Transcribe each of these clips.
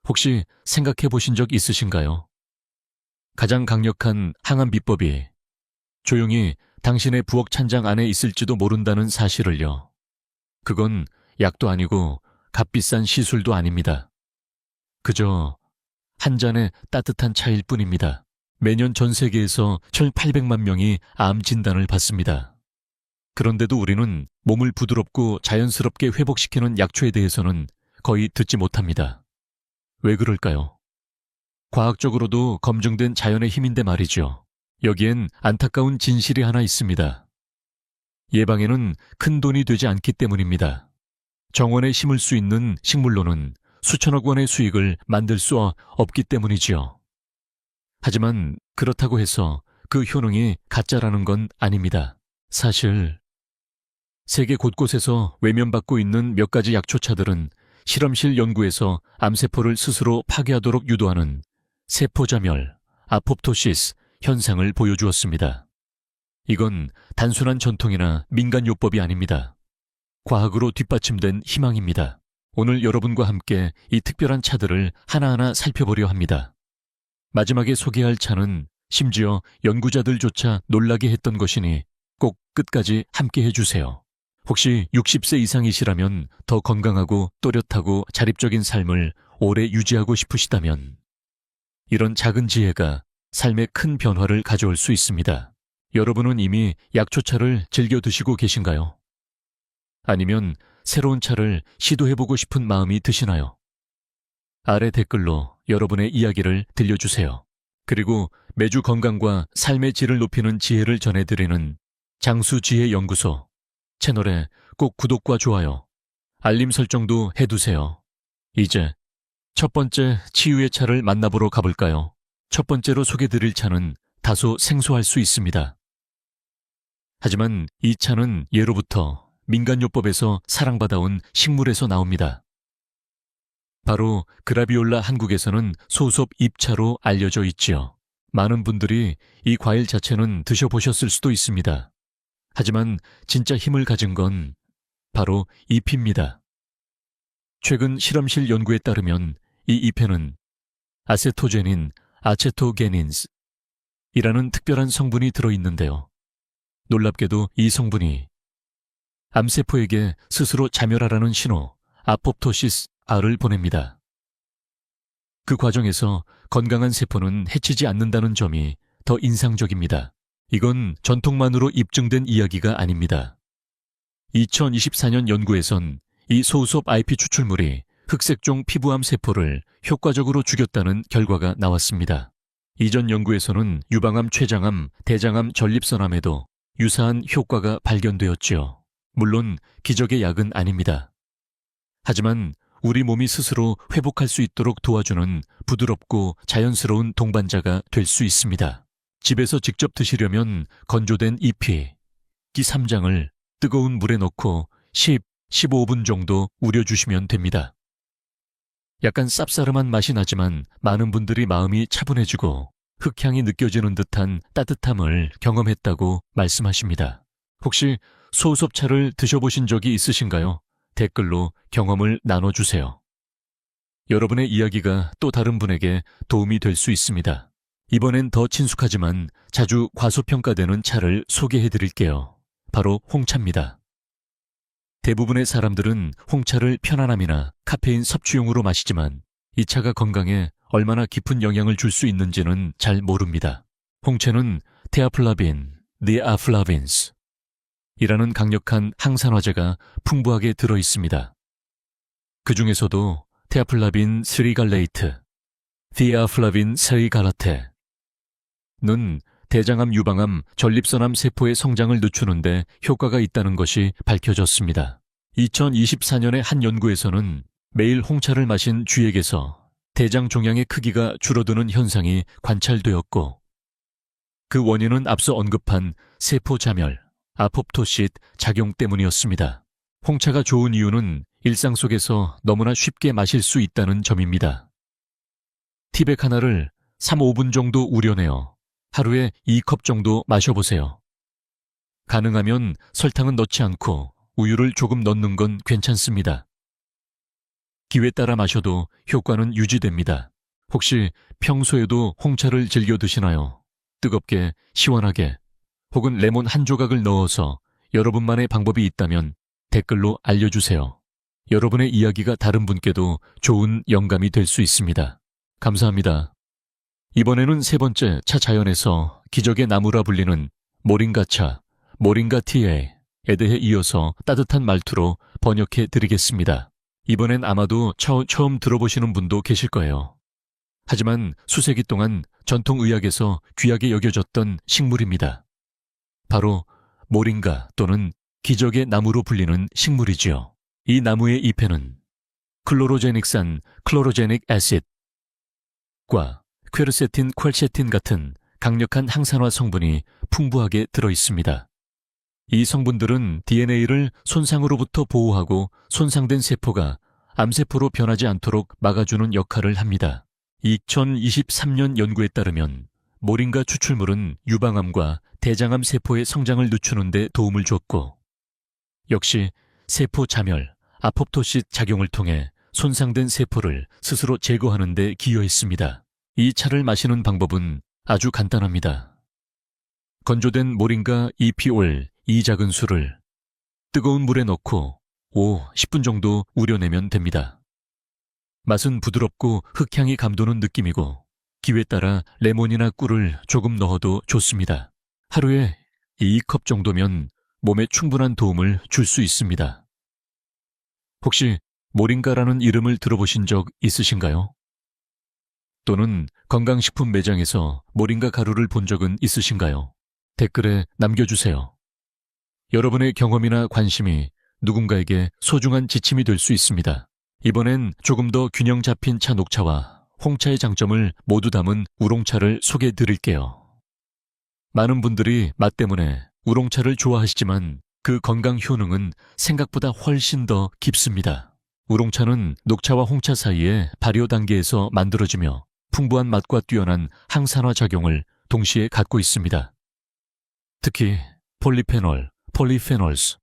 혹시 생각해 보신 적 있으신가요? 가장 강력한 항암 비법이 조용히 당신의 부엌 찬장 안에 있을지도 모른다는 사실을요. 그건 약도 아니고 값비싼 시술도 아닙니다. 그저 한 잔의 따뜻한 차일 뿐입니다. 매년 전 세계에서 1,800만 명이 암 진단을 받습니다. 그런데도 우리는 몸을 부드럽고 자연스럽게 회복시키는 약초에 대해서는 거의 듣지 못합니다. 왜 그럴까요? 과학적으로도 검증된 자연의 힘인데 말이죠. 여기엔 안타까운 진실이 하나 있습니다. 예방에는 큰 돈이 되지 않기 때문입니다. 정원에 심을 수 있는 식물로는 수천억 원의 수익을 만들 수 없기 때문이지요. 하지만 그렇다고 해서 그 효능이 가짜라는 건 아닙니다. 사실 세계 곳곳에서 외면받고 있는 몇 가지 약초차들은 실험실 연구에서 암세포를 스스로 파괴하도록 유도하는 세포자멸, 아포프토시스 현상을 보여주었습니다. 이건 단순한 전통이나 민간요법이 아닙니다. 과학으로 뒷받침된 희망입니다. 오늘 여러분과 함께 이 특별한 차들을 하나하나 살펴보려 합니다. 마지막에 소개할 차는 심지어 연구자들조차 놀라게 했던 것이니 꼭 끝까지 함께 해주세요. 혹시 60세 이상이시라면 더 건강하고 또렷하고 자립적인 삶을 오래 유지하고 싶으시다면 이런 작은 지혜가 삶에 큰 변화를 가져올 수 있습니다. 여러분은 이미 약초차를 즐겨 드시고 계신가요? 아니면 새로운 차를 시도해보고 싶은 마음이 드시나요? 아래 댓글로 여러분의 이야기를 들려주세요. 그리고 매주 건강과 삶의 질을 높이는 지혜를 전해드리는 장수지혜연구소 채널에 꼭 구독과 좋아요, 알림 설정도 해두세요. 이제 첫 번째 치유의 차를 만나보러 가볼까요? 첫 번째로 소개드릴 차는 다소 생소할 수 있습니다. 하지만 이 차는 예로부터 민간요법에서 사랑받아온 식물에서 나옵니다. 바로 그라비올라, 한국에서는 소속 잎차로 알려져 있지요. 많은 분들이 이 과일 자체는 드셔보셨을 수도 있습니다. 하지만 진짜 힘을 가진 건 바로 잎입니다. 최근 실험실 연구에 따르면 이 잎에는 아세토제닌, 아체토게닌스 이라는 특별한 성분이 들어있는데요. 놀랍게도 이 성분이 암세포에게 스스로 자멸하라는 신호, 아포프토시스 R을 보냅니다. 그 과정에서 건강한 세포는 해치지 않는다는 점이 더 인상적입니다. 이건 전통만으로 입증된 이야기가 아닙니다. 2024년 연구에선 이 소수업 IP 추출물이 흑색종 피부암 세포를 효과적으로 죽였다는 결과가 나왔습니다. 이전 연구에서는 유방암, 췌장암, 대장암, 전립선암에도 유사한 효과가 발견되었지요. 물론 기적의 약은 아닙니다. 하지만 우리 몸이 스스로 회복할 수 있도록 도와주는 부드럽고 자연스러운 동반자가 될 수 있습니다. 집에서 직접 드시려면 건조된 잎이 이 3장을 뜨거운 물에 넣고 15분 정도 우려주시면 됩니다. 약간 쌉싸름한 맛이 나지만 많은 분들이 마음이 차분해지고 흙향이 느껴지는 듯한 따뜻함을 경험했다고 말씀하십니다. 혹시 소수업차를 드셔보신 적이 있으신가요? 댓글로 경험을 나눠주세요. 여러분의 이야기가 또 다른 분에게 도움이 될 수 있습니다. 이번엔 더 친숙하지만 자주 과소평가되는 차를 소개해드릴게요. 바로 홍차입니다. 대부분의 사람들은 홍차를 편안함이나 카페인 섭취용으로 마시지만 이 차가 건강에 얼마나 깊은 영향을 줄 수 있는지는 잘 모릅니다. 홍차는 테아플라빈, 니아플라빈스 이라는 강력한 항산화제가 풍부하게 들어있습니다. 그 중에서도 테아플라빈 스리갈레이트, 티아플라빈 스리갈라테는 대장암, 유방암, 전립선암 세포의 성장을 늦추는데 효과가 있다는 것이 밝혀졌습니다. 2024년의 한 연구에서는 매일 홍차를 마신 쥐에게서 대장 종양의 크기가 줄어드는 현상이 관찰되었고 그 원인은 앞서 언급한 세포 자멸, 아포프토시스 작용 때문이었습니다. 홍차가 좋은 이유는 일상 속에서 너무나 쉽게 마실 수 있다는 점입니다. 티백 하나를 3-5분 정도 우려내어 하루에 2컵 정도 마셔보세요. 가능하면 설탕은 넣지 않고 우유를 조금 넣는 건 괜찮습니다. 기회 따라 마셔도 효과는 유지됩니다. 혹시 평소에도 홍차를 즐겨 드시나요? 뜨겁게, 시원하게, 혹은 레몬 한 조각을 넣어서 여러분만의 방법이 있다면 댓글로 알려주세요. 여러분의 이야기가 다른 분께도 좋은 영감이 될 수 있습니다. 감사합니다. 이번에는 세 번째 차 자연에서 기적의 나무라 불리는 모링가차, 모링가티에 대해 이어서 따뜻한 말투로 번역해 드리겠습니다. 이번엔 아마도 처음 들어보시는 분도 계실 거예요. 하지만 수세기 동안 전통의학에서 귀하게 여겨졌던 식물입니다. 바로 모링가 또는 기적의 나무로 불리는 식물이지요. 이 나무의 잎에는 클로로제닉산 클로로제닉 애시드과 퀘르세틴, 퀄세틴 같은 강력한 항산화 성분이 풍부하게 들어 있습니다. 이 성분들은 DNA를 손상으로부터 보호하고 손상된 세포가 암세포로 변하지 않도록 막아주는 역할을 합니다. 2023년 연구에 따르면 모링가 추출물은 유방암과 대장암 세포의 성장을 늦추는 데 도움을 줬고, 역시 세포 자멸, 아포프토시스 작용을 통해 손상된 세포를 스스로 제거하는 데 기여했습니다. 이 차를 마시는 방법은 아주 간단합니다. 건조된 모링가 잎이 2작은술을 뜨거운 물에 넣고 10분 정도 우려내면 됩니다. 맛은 부드럽고 흙향이 감도는 느낌이고, 기회에 따라 레몬이나 꿀을 조금 넣어도 좋습니다. 하루에 2컵 정도면 몸에 충분한 도움을 줄 수 있습니다. 혹시 모링가라는 이름을 들어보신 적 있으신가요? 또는 건강식품 매장에서 모링가 가루를 본 적은 있으신가요? 댓글에 남겨주세요. 여러분의 경험이나 관심이 누군가에게 소중한 지침이 될 수 있습니다. 이번엔 조금 더 균형 잡힌 차 녹차와 홍차의 장점을 모두 담은 우롱차를 소개해 드릴게요. 많은 분들이 맛 때문에 우롱차를 좋아하시지만 그 건강 효능은 생각보다 훨씬 더 깊습니다. 우롱차는 녹차와 홍차 사이에 발효 단계에서 만들어지며 풍부한 맛과 뛰어난 항산화 작용을 동시에 갖고 있습니다. 특히 폴리페놀, 폴리페놀스과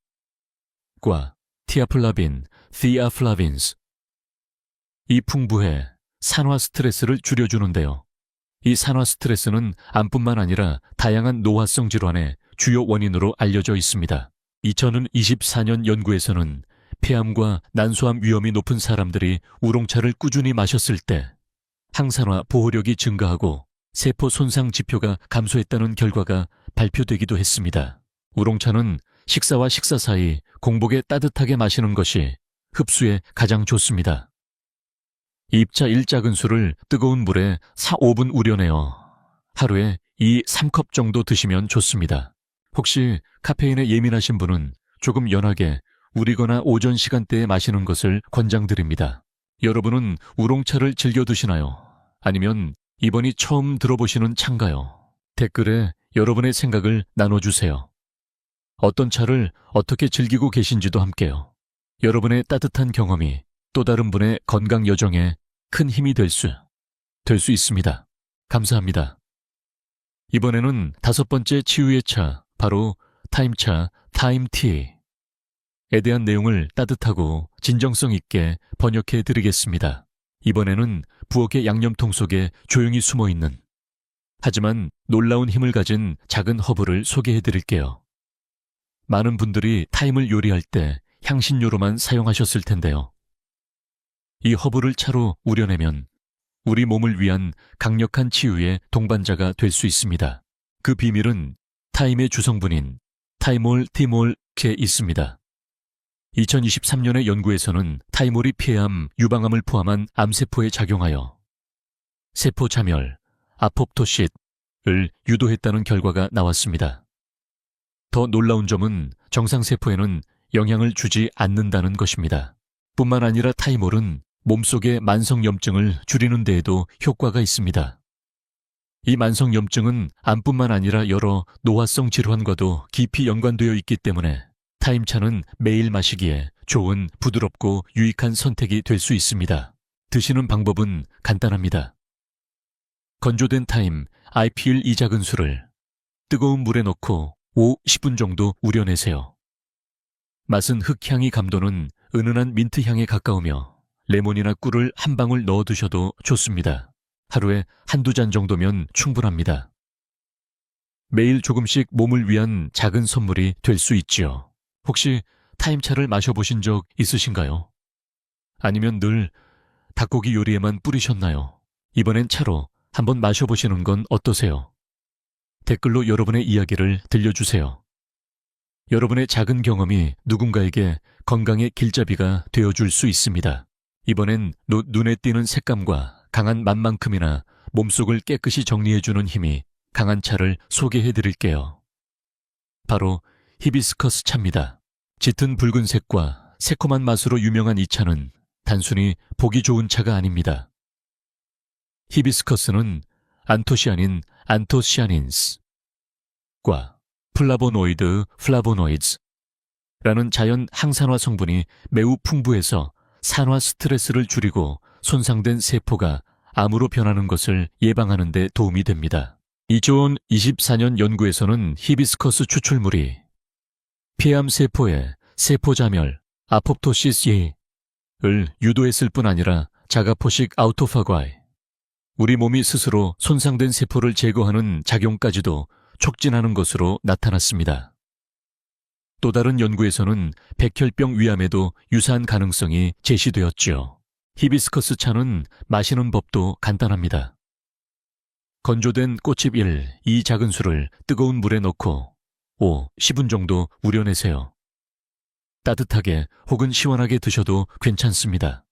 티아플라빈, 티아플라빈스, 이 풍부해 산화 스트레스를 줄여주는데요. 이 산화 스트레스는 암뿐만 아니라 다양한 노화성 질환의 주요 원인으로 알려져 있습니다. 2024년 연구에서는 폐암과 난소암 위험이 높은 사람들이 우롱차를 꾸준히 마셨을 때 항산화 보호력이 증가하고 세포 손상 지표가 감소했다는 결과가 발표되기도 했습니다. 우롱차는 식사와 식사 사이 공복에 따뜻하게 마시는 것이 흡수에 가장 좋습니다. 잎차 1작은술을 뜨거운 물에 4-5분 우려내어 하루에 3컵 정도 드시면 좋습니다. 혹시 카페인에 예민하신 분은 조금 연하게 우리거나 오전 시간대에 마시는 것을 권장드립니다. 여러분은 우롱차를 즐겨 드시나요? 아니면 이번이 처음 들어보시는 차인가요? 댓글에 여러분의 생각을 나눠주세요. 어떤 차를 어떻게 즐기고 계신지도 함께요. 여러분의 따뜻한 경험이 또 다른 분의 건강 여정에 큰 힘이 될 수 있습니다. 감사합니다. 이번에는 5번째 치유의 차, 바로 타임차, 타임티에 대한 내용을 따뜻하고 진정성 있게 번역해 드리겠습니다. 이번에는 부엌의 양념통 속에 조용히 숨어있는, 하지만 놀라운 힘을 가진 작은 허브를 소개해 드릴게요. 많은 분들이 타임을 요리할 때 향신료로만 사용하셨을 텐데요. 이 허브를 차로 우려내면 우리 몸을 위한 강력한 치유의 동반자가 될 수 있습니다. 그 비밀은 타임의 주성분인 타이몰 티몰에 있습니다. 2023년의 연구에서는 타이몰이 폐암, 유방암을 포함한 암세포에 작용하여 세포 자멸, 아포프토시스를 유도했다는 결과가 나왔습니다. 더 놀라운 점은 정상세포에는 영향을 주지 않는다는 것입니다. 뿐만 아니라 타이몰은 몸속의 만성염증을 줄이는 데에도 효과가 있습니다. 이 만성염증은 암뿐만 아니라 여러 노화성 질환과도 깊이 연관되어 있기 때문에 타임차는 매일 마시기에 좋은 부드럽고 유익한 선택이 될 수 있습니다. 드시는 방법은 간단합니다. 건조된 타임, IPL 2작은술을 뜨거운 물에 넣고 10분 정도 우려내세요. 맛은 흙향이 감도는 은은한 민트향에 가까우며 레몬이나 꿀을 한 방울 넣어 드셔도 좋습니다. 하루에 한두 잔 정도면 충분합니다. 매일 조금씩 몸을 위한 작은 선물이 될 수 있지요. 혹시 타임차를 마셔보신 적 있으신가요? 아니면 늘 닭고기 요리에만 뿌리셨나요? 이번엔 차로 한번 마셔보시는 건 어떠세요? 댓글로 여러분의 이야기를 들려주세요. 여러분의 작은 경험이 누군가에게 건강의 길잡이가 되어줄 수 있습니다. 이번엔 눈에 띄는 색감과 강한 맛만큼이나 몸속을 깨끗이 정리해주는 힘이 강한 차를 소개해드릴게요. 바로 히비스커스 차입니다. 짙은 붉은색과 새콤한 맛으로 유명한 이 차는 단순히 보기 좋은 차가 아닙니다. 히비스커스는 안토시아닌, 안토시아닌스과 플라보노이드, 플라보노이드라는 자연 항산화 성분이 매우 풍부해서 산화 스트레스를 줄이고 손상된 세포가 암으로 변하는 것을 예방하는 데 도움이 됩니다. 2024년 연구에서는 히비스커스 추출물이 폐암 세포의 세포자멸, 아포프토시스를 유도했을 뿐 아니라 자가포식 아우토파과이, 우리 몸이 스스로 손상된 세포를 제거하는 작용까지도 촉진하는 것으로 나타났습니다. 또 다른 연구에서는 백혈병 위암에도 유사한 가능성이 제시되었지요. 히비스커스 차는 마시는 법도 간단합니다. 건조된 꽃잎 2 작은 술을 뜨거운 물에 넣고 10분 정도 우려내세요. 따뜻하게 혹은 시원하게 드셔도 괜찮습니다.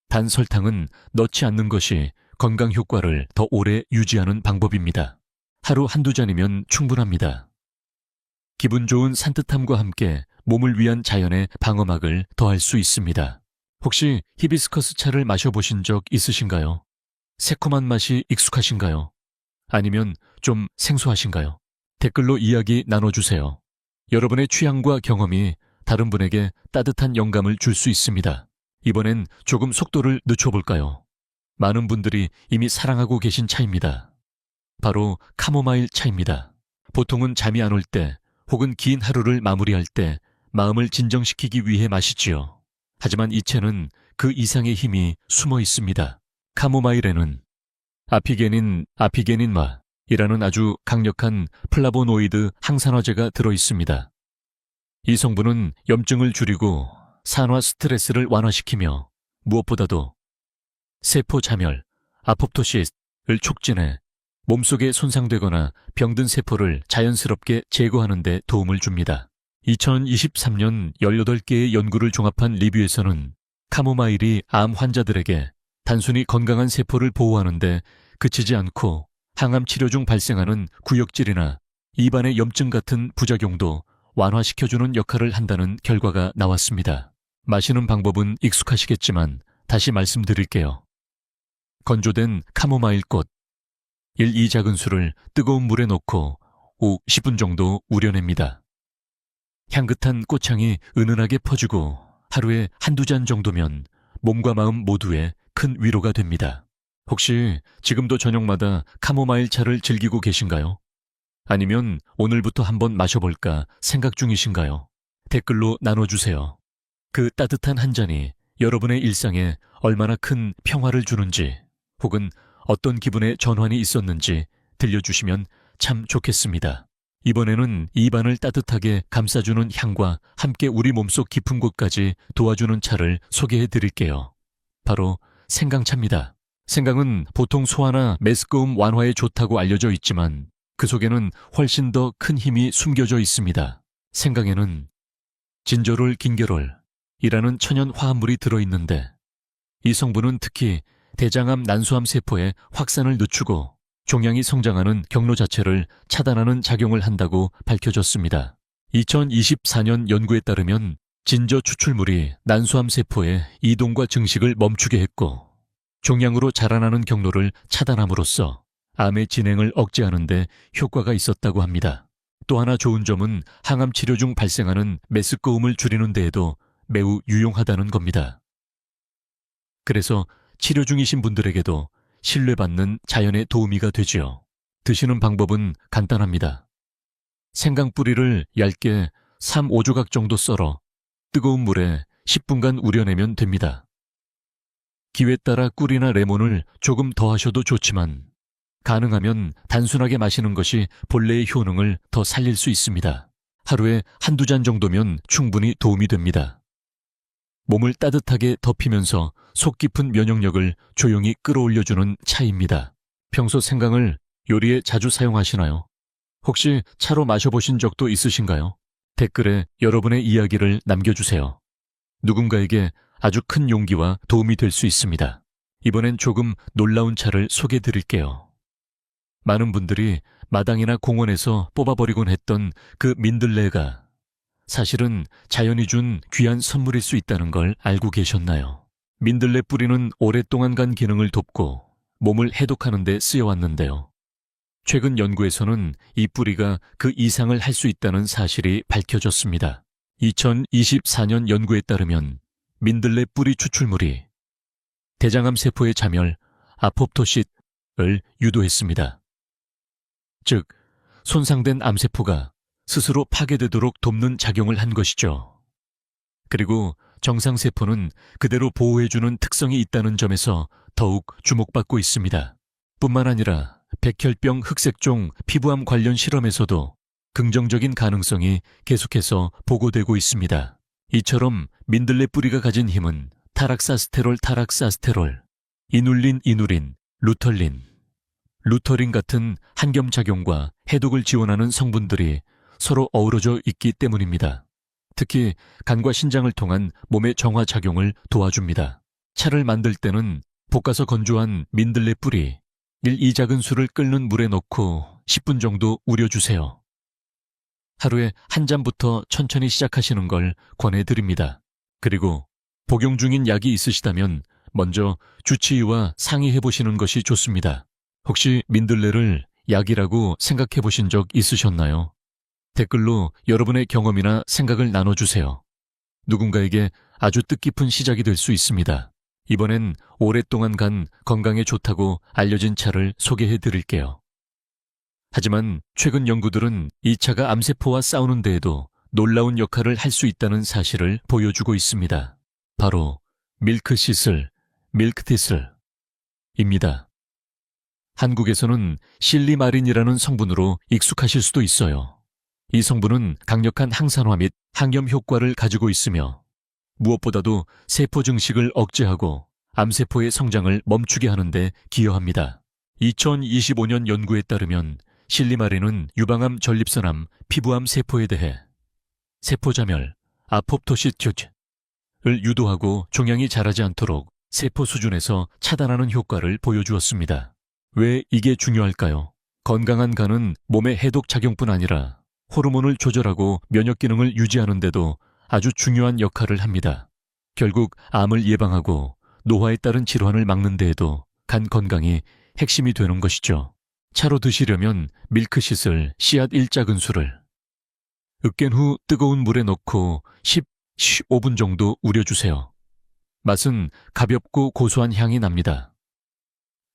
단 설탕은 넣지 않는 것이 건강 효과를 더 오래 유지하는 방법입니다. 하루 한두 잔이면 충분합니다. 기분 좋은 산뜻함과 함께 몸을 위한 자연의 방어막을 더할 수 있습니다. 혹시 히비스커스 차를 마셔보신 적 있으신가요? 새콤한 맛이 익숙하신가요? 아니면 좀 생소하신가요? 댓글로 이야기 나눠주세요. 여러분의 취향과 경험이 다른 분에게 따뜻한 영감을 줄 수 있습니다. 이번엔 조금 속도를 늦춰볼까요? 많은 분들이 이미 사랑하고 계신 차입니다. 바로 카모마일 차입니다. 보통은 잠이 안 올 때 혹은 긴 하루를 마무리할 때 마음을 진정시키기 위해 마시지요. 하지만 이 차는 그 이상의 힘이 숨어 있습니다. 카모마일에는 아피게닌마이라는 아주 강력한 플라보노이드 항산화제가 들어있습니다. 이 성분은 염증을 줄이고 산화 스트레스를 완화시키며 무엇보다도 세포 자멸, 아포프토시스를 촉진해 몸속에 손상되거나 병든 세포를 자연스럽게 제거하는 데 도움을 줍니다. 2023년 18개의 연구를 종합한 리뷰에서는 카모마일이 암 환자들에게 단순히 건강한 세포를 보호하는 데 그치지 않고 항암 치료 중 발생하는 구역질이나 입안의 염증 같은 부작용도 완화시켜주는 역할을 한다는 결과가 나왔습니다. 마시는 방법은 익숙하시겠지만 다시 말씀드릴게요. 건조된 카모마일 꽃 2 작은 술을 뜨거운 물에 넣고 10분 정도 우려냅니다. 향긋한 꽃향이 은은하게 퍼지고 하루에 한두 잔 정도면 몸과 마음 모두에 큰 위로가 됩니다. 혹시 지금도 저녁마다 카모마일 차를 즐기고 계신가요? 아니면 오늘부터 한번 마셔볼까 생각 중이신가요? 댓글로 나눠주세요. 그 따뜻한 한 잔이 여러분의 일상에 얼마나 큰 평화를 주는지 혹은 어떤 기분의 전환이 있었는지 들려주시면 참 좋겠습니다. 이번에는 입안을 따뜻하게 감싸주는 향과 함께 우리 몸속 깊은 곳까지 도와주는 차를 소개해 드릴게요. 바로 생강차입니다. 생강은 보통 소화나 메스꺼움 완화에 좋다고 알려져 있지만 그 속에는 훨씬 더 큰 힘이 숨겨져 있습니다. 생강에는 진저롤 긴게롤이라는 천연 화합물이 들어있는데 이 성분은 특히 대장암 난소암 세포의 확산을 늦추고 종양이 성장하는 경로 자체를 차단하는 작용을 한다고 밝혀졌습니다. 2024년 연구에 따르면 진저 추출물이 난소암 세포의 이동과 증식을 멈추게 했고 종양으로 자라나는 경로를 차단함으로써 암의 진행을 억제하는 데 효과가 있었다고 합니다. 또 하나 좋은 점은 항암 치료 중 발생하는 메스꺼움을 줄이는 데에도 매우 유용하다는 겁니다. 그래서 치료 중이신 분들에게도 신뢰받는 자연의 도우미가 되지요. 드시는 방법은 간단합니다. 생강 뿌리를 얇게 3-5조각 정도 썰어 뜨거운 물에 10분간 우려내면 됩니다. 기회에 따라 꿀이나 레몬을 조금 더 하셔도 좋지만 가능하면 단순하게 마시는 것이 본래의 효능을 더 살릴 수 있습니다. 하루에 한두 잔 정도면 충분히 도움이 됩니다. 몸을 따뜻하게 덮이면서 속 깊은 면역력을 조용히 끌어올려주는 차입니다. 평소 생강을 요리에 자주 사용하시나요? 혹시 차로 마셔보신 적도 있으신가요? 댓글에 여러분의 이야기를 남겨주세요. 누군가에게 아주 큰 용기와 도움이 될 수 있습니다. 이번엔 조금 놀라운 차를 소개해 드릴게요. 많은 분들이 마당이나 공원에서 뽑아버리곤 했던 그 민들레가 사실은 자연이 준 귀한 선물일 수 있다는 걸 알고 계셨나요? 민들레 뿌리는 오랫동안 간 기능을 돕고 몸을 해독하는 데 쓰여왔는데요. 최근 연구에서는 이 뿌리가 그 이상을 할 수 있다는 사실이 밝혀졌습니다. 2024년 연구에 따르면 민들레 뿌리 추출물이 대장암 세포의 자멸, 아포프토시스를 유도했습니다. 즉, 손상된 암세포가 스스로 파괴되도록 돕는 작용을 한 것이죠. 그리고 정상세포는 그대로 보호해주는 특성이 있다는 점에서 더욱 주목받고 있습니다. 뿐만 아니라 백혈병 흑색종 피부암 관련 실험에서도 긍정적인 가능성이 계속해서 보고되고 있습니다. 이처럼 민들레 뿌리가 가진 힘은 타락사스테롤, 이눌린, 루터린 같은 한겸작용과 해독을 지원하는 성분들이 서로 어우러져 있기 때문입니다. 특히 간과 신장을 통한 몸의 정화작용을 도와줍니다. 차를 만들 때는 볶아서 건조한 민들레 뿌리 1-2작은술을 끓는 물에 넣고 10분 정도 우려주세요. 하루에 한 잔부터 천천히 시작하시는 걸 권해드립니다. 그리고 복용 중인 약이 있으시다면 먼저 주치의와 상의해보시는 것이 좋습니다. 혹시 민들레를 약이라고 생각해보신 적 있으셨나요? 댓글로 여러분의 경험이나 생각을 나눠주세요. 누군가에게 아주 뜻깊은 시작이 될 수 있습니다. 이번엔 오랫동안 간 건강에 좋다고 알려진 차를 소개해 드릴게요. 하지만 최근 연구들은 이 차가 암세포와 싸우는 데에도 놀라운 역할을 할 수 있다는 사실을 보여주고 있습니다. 바로 밀크티슬입니다. 한국에서는 실리마린이라는 성분으로 익숙하실 수도 있어요. 이 성분은 강력한 항산화 및 항염 효과를 가지고 있으며 무엇보다도 세포 증식을 억제하고 암세포의 성장을 멈추게 하는 데 기여합니다. 2025년 연구에 따르면 실리마린은 유방암, 전립선암, 피부암 세포에 대해 세포자멸, 아포프토시스를 유도하고 종양이 자라지 않도록 세포 수준에서 차단하는 효과를 보여주었습니다. 왜 이게 중요할까요? 건강한 간은 몸의 해독 작용뿐 아니라 호르몬을 조절하고 면역 기능을 유지하는 데도 아주 중요한 역할을 합니다. 결국 암을 예방하고 노화에 따른 질환을 막는 데에도 간 건강이 핵심이 되는 것이죠. 차로 드시려면 밀크시슬 씨앗 1작은술을 으깬 후 뜨거운 물에 넣고 15분 정도 우려주세요. 맛은 가볍고 고소한 향이 납니다.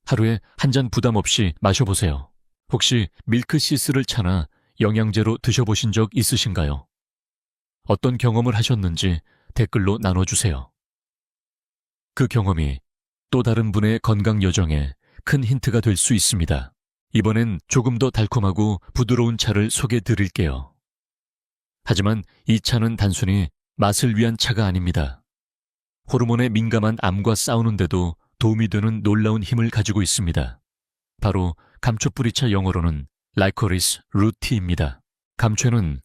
하루에 한 잔 부담 없이 마셔보세요. 혹시 밀크시슬을 차나 영양제로 드셔보신 적 있으신가요? 어떤 경험을 하셨는지 댓글로 나눠주세요. 그 경험이 또 다른 분의 건강 여정에 큰 힌트가 될 수 있습니다. 이번엔 조금 더 달콤하고 부드러운 차를 소개해 드릴게요. 하지만 이 차는 단순히 맛을 위한 차가 아닙니다. 호르몬에 민감한 암과 싸우는데도 도움이 되는 놀라운 힘을 가지고 있습니다. 바로 감초뿌리차, 영어로는 라이코리스 루티입니다. 감초에는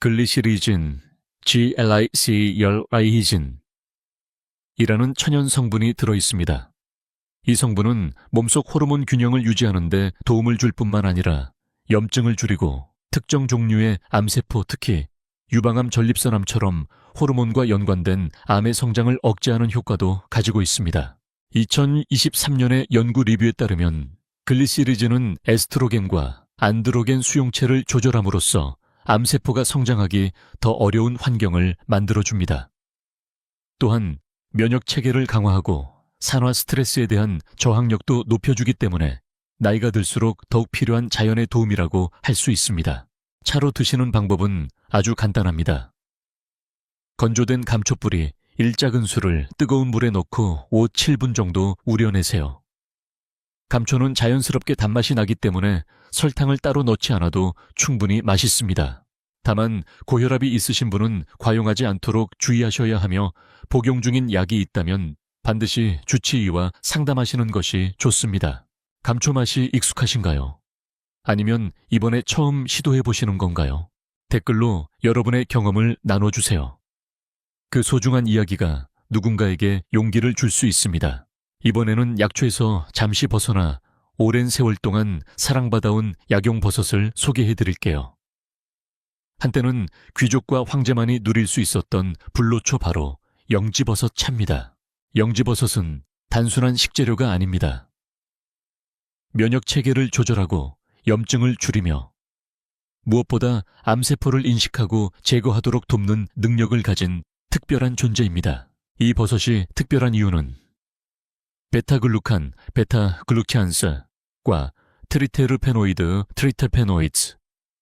글리시리진, GLICY이진 이라는 천연 성분이 들어있습니다. 이 성분은 몸속 호르몬 균형을 유지하는 데 도움을 줄 뿐만 아니라 염증을 줄이고 특정 종류의 암세포, 특히 유방암, 전립선암처럼 호르몬과 연관된 암의 성장을 억제하는 효과도 가지고 있습니다. 2023년의 연구 리뷰에 따르면 글리시리진은 에스트로겐과 안드로겐 수용체를 조절함으로써 암세포가 성장하기 더 어려운 환경을 만들어줍니다. 또한 면역 체계를 강화하고 산화 스트레스에 대한 저항력도 높여주기 때문에 나이가 들수록 더욱 필요한 자연의 도움이라고 할 수 있습니다. 차로 드시는 방법은 아주 간단합니다. 건조된 감초뿌리 일작은수를 뜨거운 물에 넣고 5-7분 정도 우려내세요. 감초는 자연스럽게 단맛이 나기 때문에 설탕을 따로 넣지 않아도 충분히 맛있습니다. 다만 고혈압이 있으신 분은 과용하지 않도록 주의하셔야 하며 복용 중인 약이 있다면 반드시 주치의와 상담하시는 것이 좋습니다. 감초 맛이 익숙하신가요? 아니면 이번에 처음 시도해 보시는 건가요? 댓글로 여러분의 경험을 나눠주세요. 그 소중한 이야기가 누군가에게 용기를 줄 수 있습니다. 이번에는 약초에서 잠시 벗어나 오랜 세월 동안 사랑받아온 약용버섯을 소개해 드릴게요. 한때는 귀족과 황제만이 누릴 수 있었던 불로초 바로 영지버섯 차입니다. 영지버섯은 단순한 식재료가 아닙니다. 면역 체계를 조절하고 염증을 줄이며 무엇보다 암세포를 인식하고 제거하도록 돕는 능력을 가진 특별한 존재입니다. 이 버섯이 특별한 이유는 베타글루칸, 베타글루키안스과 트리테르페노이드, 트리테페노이드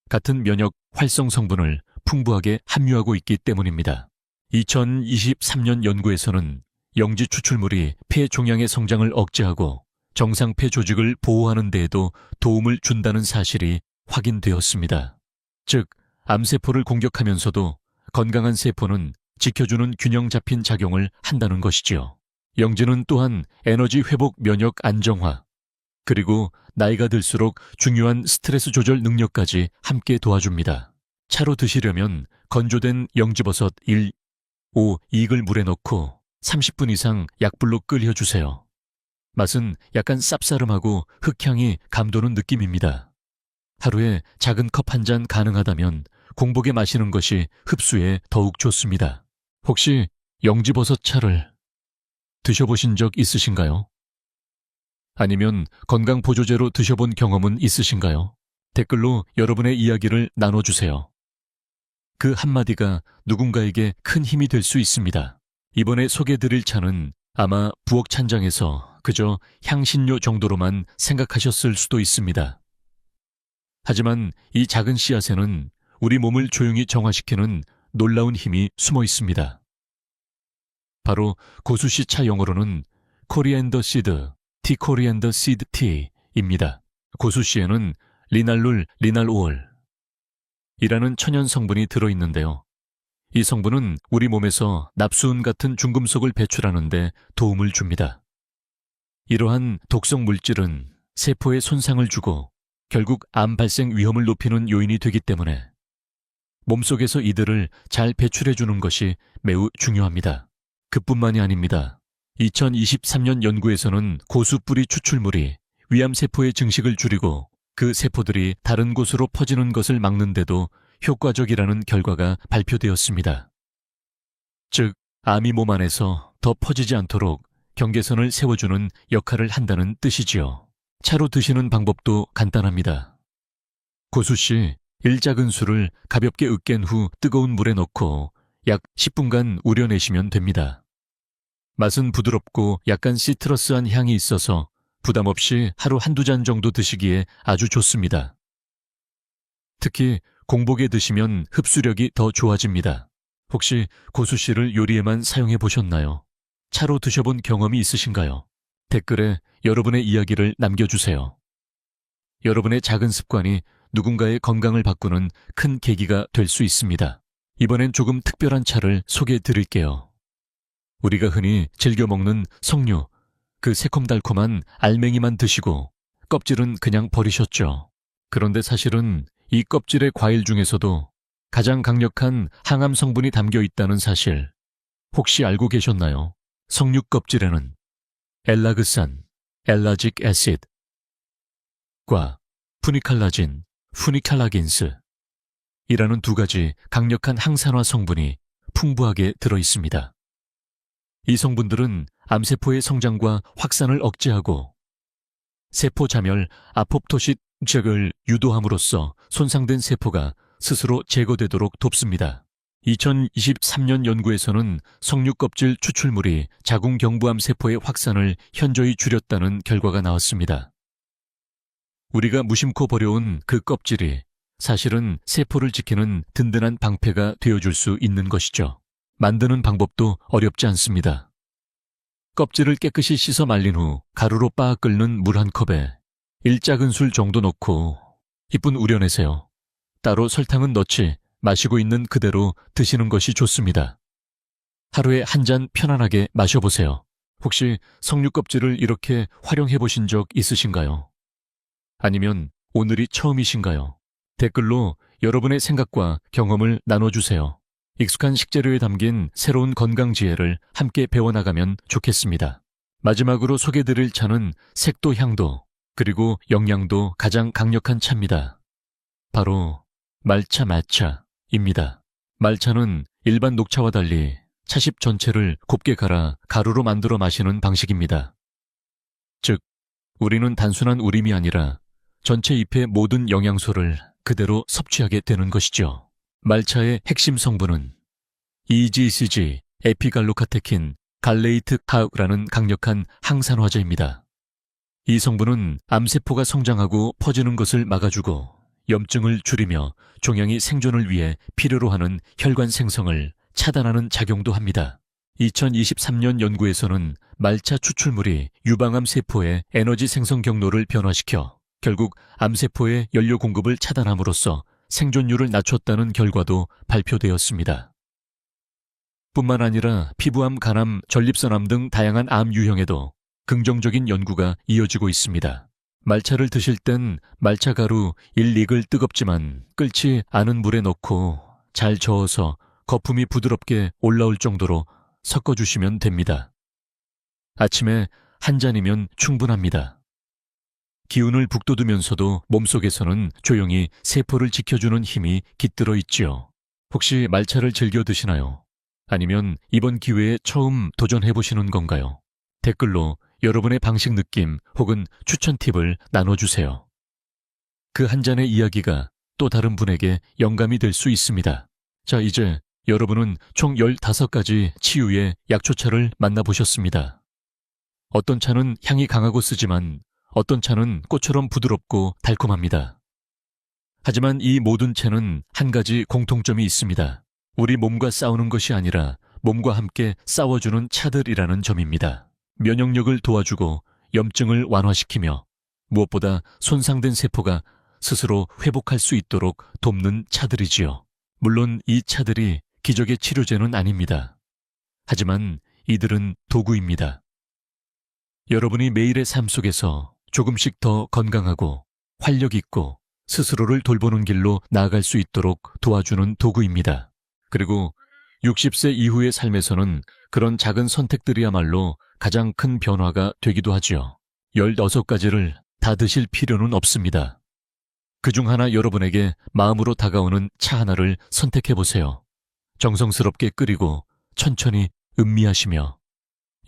같은 면역 활성 성분을 풍부하게 함유하고 있기 때문입니다. 2023년 연구에서는 영지 추출물이 폐 종양의 성장을 억제하고 정상 폐 조직을 보호하는 데에도 도움을 준다는 사실이 확인되었습니다. 즉, 암세포를 공격하면서도 건강한 세포는 지켜주는 균형 잡힌 작용을 한다는 것이지요. 영지는 또한 에너지 회복 면역 안정화, 그리고 나이가 들수록 중요한 스트레스 조절 능력까지 함께 도와줍니다. 차로 드시려면 건조된 영지버섯 1, 5, 2글 물에 넣고 30분 이상 약불로 끓여주세요. 맛은 약간 쌉싸름하고 흙향이 감도는 느낌입니다. 하루에 작은 컵 한 잔 가능하다면 공복에 마시는 것이 흡수에 더욱 좋습니다. 혹시 영지버섯 차를 드셔보신 적 있으신가요? 아니면 건강보조제로 드셔본 경험은 있으신가요? 댓글로 여러분의 이야기를 나눠주세요. 그 한마디가 누군가에게 큰 힘이 될 수 있습니다. 이번에 소개드릴 차는 아마 부엌 찬장에서 그저 향신료 정도로만 생각하셨을 수도 있습니다. 하지만 이 작은 씨앗에는 우리 몸을 조용히 정화시키는 놀라운 힘이 숨어 있습니다. 바로 고수씨 차 영어로는 코리앤더 시드, 티코리앤더 시드 티입니다. 고수씨에는 리날룰, 리날올 이라는 천연 성분이 들어있는데요. 이 성분은 우리 몸에서 납수은 같은 중금속을 배출하는 데 도움을 줍니다. 이러한 독성 물질은 세포에 손상을 주고 결국 암 발생 위험을 높이는 요인이 되기 때문에 몸속에서 이들을 잘 배출해 주는 것이 매우 중요합니다. 그뿐만이 아닙니다. 2023년 연구에서는 고수 뿌리 추출물이 위암세포의 증식을 줄이고 그 세포들이 다른 곳으로 퍼지는 것을 막는데도 효과적이라는 결과가 발표되었습니다. 즉, 암이 몸 안에서 더 퍼지지 않도록 경계선을 세워주는 역할을 한다는 뜻이지요. 차로 드시는 방법도 간단합니다. 고수씨 1작은수를 가볍게 으깬 후 뜨거운 물에 넣고 약 10분간 우려내시면 됩니다. 맛은 부드럽고 약간 시트러스한 향이 있어서 부담 없이 하루 한두 잔 정도 드시기에 아주 좋습니다. 특히 공복에 드시면 흡수력이 더 좋아집니다. 혹시 고수씨를 요리에만 사용해 보셨나요? 차로 드셔본 경험이 있으신가요? 댓글에 여러분의 이야기를 남겨주세요. 여러분의 작은 습관이 누군가의 건강을 바꾸는 큰 계기가 될 수 있습니다. 이번엔 조금 특별한 차를 소개해 드릴게요. 우리가 흔히 즐겨 먹는 석류, 그 새콤달콤한 알맹이만 드시고 껍질은 그냥 버리셨죠. 그런데 사실은 이 껍질의 과일 중에서도 가장 강력한 항암 성분이 담겨 있다는 사실 혹시 알고 계셨나요? 석류 껍질에는 엘라그산, 엘라직 애시드과 푸니칼라진, 푸니칼라긴스 이라는 두 가지 강력한 항산화 성분이 풍부하게 들어 있습니다. 이 성분들은 암세포의 성장과 확산을 억제하고 세포 자멸 아포프토시스를 유도함으로써 손상된 세포가 스스로 제거되도록 돕습니다. 2023년 연구에서는 석류 껍질 추출물이 자궁경부암 세포의 확산을 현저히 줄였다는 결과가 나왔습니다. 우리가 무심코 버려온 그 껍질이 사실은 세포를 지키는 든든한 방패가 되어줄 수 있는 것이죠. 만드는 방법도 어렵지 않습니다. 껍질을 깨끗이 씻어 말린 후 가루로 빻아 끓는 물 한 컵에 1작은술 정도 넣고 10분 우려내세요. 따로 설탕은 넣지 마시고 있는 그대로 드시는 것이 좋습니다. 하루에 한 잔 편안하게 마셔보세요. 혹시 석류 껍질을 이렇게 활용해 보신 적 있으신가요? 아니면 오늘이 처음이신가요? 댓글로 여러분의 생각과 경험을 나눠주세요. 익숙한 식재료에 담긴 새로운 건강 지혜를 함께 배워나가면 좋겠습니다. 마지막으로 소개드릴 차는 색도 향도 그리고 영양도 가장 강력한 차입니다. 바로 말차 마차입니다. 말차는 일반 녹차와 달리 차십 전체를 곱게 갈아 가루로 만들어 마시는 방식입니다. 즉, 우리는 단순한 우림이 아니라 전체 잎의 모든 영양소를 그대로 섭취하게 되는 것이죠. 말차의 핵심 성분은 EGCG, 에피갈로카테킨, 갈레이트 카우라는 강력한 항산화제입니다. 이 성분은 암세포가 성장하고 퍼지는 것을 막아주고 염증을 줄이며 종양이 생존을 위해 필요로 하는 혈관 생성을 차단하는 작용도 합니다. 2023년 연구에서는 말차 추출물이 유방암 세포의 에너지 생성 경로를 변화시켜 결국 암세포의 연료 공급을 차단함으로써 생존율을 낮췄다는 결과도 발표되었습니다. 뿐만 아니라 피부암, 간암, 전립선암 등 다양한 암 유형에도 긍정적인 연구가 이어지고 있습니다. 말차를 드실 땐 말차 가루 1리글 뜨겁지만 끓지 않은 물에 넣고 잘 저어서 거품이 부드럽게 올라올 정도로 섞어주시면 됩니다. 아침에 한 잔이면 충분합니다. 기운을 북돋우면서도 몸속에서는 조용히 세포를 지켜주는 힘이 깃들어 있지요. 혹시 말차를 즐겨 드시나요? 아니면 이번 기회에 처음 도전해보시는 건가요? 댓글로 여러분의 방식 느낌 혹은 추천 팁을 나눠주세요. 그 한 잔의 이야기가 또 다른 분에게 영감이 될 수 있습니다. 자, 이제 여러분은 총 15가지 치유의 약초차를 만나보셨습니다. 어떤 차는 향이 강하고 쓰지만 어떤 차는 꽃처럼 부드럽고 달콤합니다. 하지만 이 모든 차는 한 가지 공통점이 있습니다. 우리 몸과 싸우는 것이 아니라 몸과 함께 싸워주는 차들이라는 점입니다. 면역력을 도와주고 염증을 완화시키며 무엇보다 손상된 세포가 스스로 회복할 수 있도록 돕는 차들이지요. 물론 이 차들이 기적의 치료제는 아닙니다. 하지만 이들은 도구입니다. 여러분이 매일의 삶 속에서 조금씩 더 건강하고 활력 있고 스스로를 돌보는 길로 나아갈 수 있도록 도와주는 도구입니다. 그리고 60세 이후의 삶에서는 그런 작은 선택들이야말로 가장 큰 변화가 되기도 하지요. 16가지를 다 드실 필요는 없습니다. 그중 하나 여러분에게 마음으로 다가오는 차 하나를 선택해보세요. 정성스럽게 끓이고 천천히 음미하시며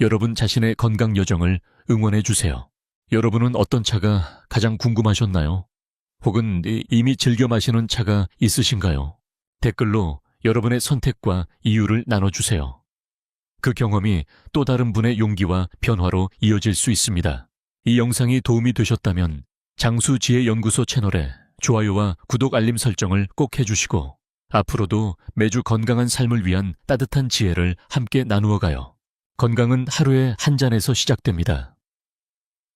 여러분 자신의 건강 여정을 응원해주세요. 여러분은 어떤 차가 가장 궁금하셨나요? 혹은 이미 즐겨 마시는 차가 있으신가요? 댓글로 여러분의 선택과 이유를 나눠주세요. 그 경험이 또 다른 분의 용기와 변화로 이어질 수 있습니다. 이 영상이 도움이 되셨다면 장수지혜연구소 채널에 좋아요와 구독 알림 설정을 꼭 해주시고 앞으로도 매주 건강한 삶을 위한 따뜻한 지혜를 함께 나누어가요. 건강은 하루에 한 잔에서 시작됩니다.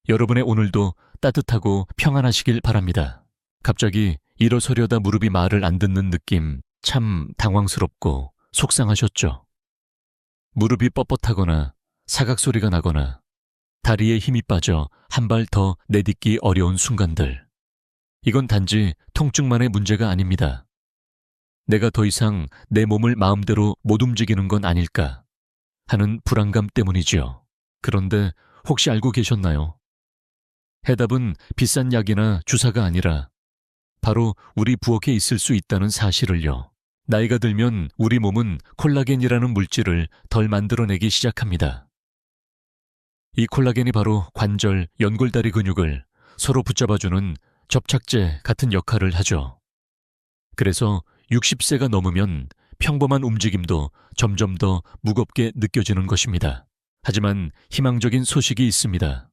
여러분의 오늘도 따뜻하고 평안하시길 바랍니다. 갑자기 일어서려다 무릎이 말을 안 듣는 느낌 참 당황스럽고 속상하셨죠? 무릎이 뻣뻣하거나 사각소리가 나거나 다리에 힘이 빠져 한 발 더 내딛기 어려운 순간들. 이건 단지 통증만의 문제가 아닙니다. 내가 더 이상 내 몸을 마음대로 못 움직이는 건 아닐까 하는 불안감 때문이지요. 그런데 혹시 알고 계셨나요? 해답은 비싼 약이나 주사가 아니라 바로 우리 부엌에 있을 수 있다는 사실을요. 나이가 들면 우리 몸은 콜라겐이라는 물질을 덜 만들어내기 시작합니다. 이 콜라겐이 바로 관절, 연골다리 근육을 서로 붙잡아주는 접착제 같은 역할을 하죠. 그래서 60세가 넘으면 평범한 움직임도 점점 더 무겁게 느껴지는 것입니다. 하지만 희망적인 소식이 있습니다.